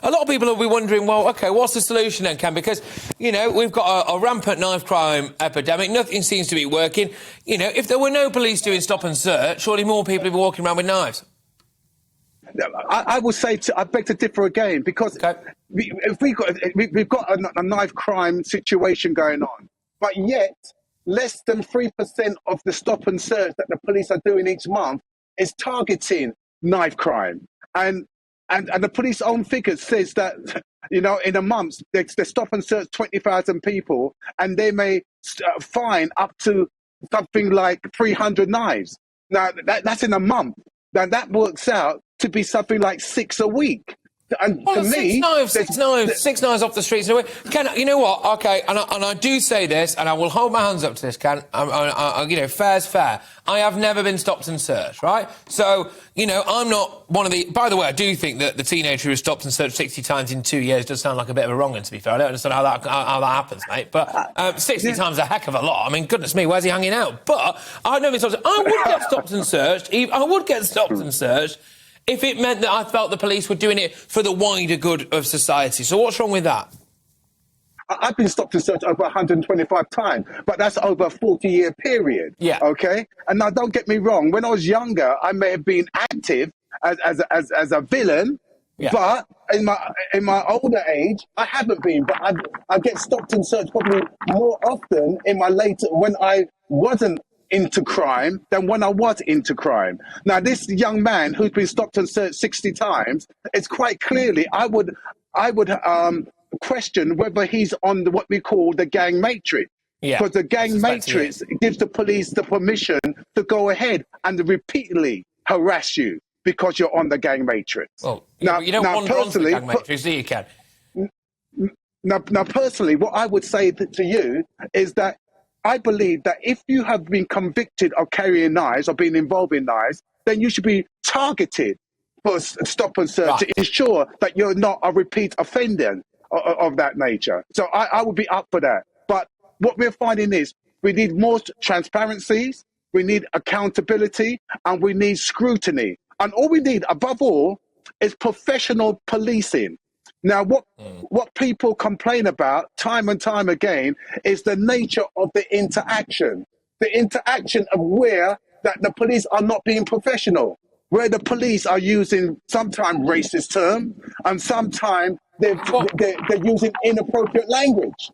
a lot of people will be wondering, well, OK, what's the solution then, Ken? Because, you know, we've got a rampant knife crime epidemic. Nothing seems to be working. You know, if there were no police doing stop and search, surely more people would be walking around with knives. I would say, I beg to differ again, because we've got a knife crime situation going on, but yet less than 3% of the stop and search that the police are doing each month is targeting knife crime. And the police own figures says that, you know, in a month, they stop and search 20,000 people, and they may fine up to something like 300 knives. Now, that's in a month. Now, that works out to be something like 6 a week. And well, to me, six knives off the streets. Ken, you know what? OK, and I do say this, and I will hold my hands up to this, Ken. You know, fair's fair. I have never been stopped and searched, right? So, you know, I'm not one of the... By the way, I do think that the teenager who was stopped and searched 60 times in 2 years does sound like a bit of a wrong one, to be fair. I don't understand how that happens, mate. But 60 times a heck of a lot. I mean, goodness me, where's he hanging out? But I've never been stopped. I would get stopped and searched. I would get stopped and searched if it meant that I felt the police were doing it for the wider good of society. So what's wrong with that? I've been stopped and searched over 125 times, but that's over a 40-year period. Yeah. Okay. And now, don't get me wrong. When I was younger, I may have been active as a villain, but in my older age, I haven't been. But I get stopped and searched probably more often in my later, when I wasn't into crime, than when I was into crime. Now, this young man who's been stopped and searched 60 times, it's quite clearly, I would question whether he's on what we call the gang matrix. Because the gang matrix gives the police the permission to go ahead and repeatedly harass you because you're on the gang matrix. Well, now, you don't wander onto the gang matrix, do you, Ken? Now, personally, what I would say to you is that I believe that if you have been convicted of carrying knives or being involved in knives, then you should be targeted for stop and search to ensure that you're not a repeat offender of that nature. So I would be up for that. But what we're finding is we need more transparencies, we need accountability, and we need scrutiny. And all we need, above all, is professional policing. Now, what people complain about time and time again is the nature of the interaction of where that the police are not being professional, where the police are using sometimes racist terms and sometimes they're using inappropriate language.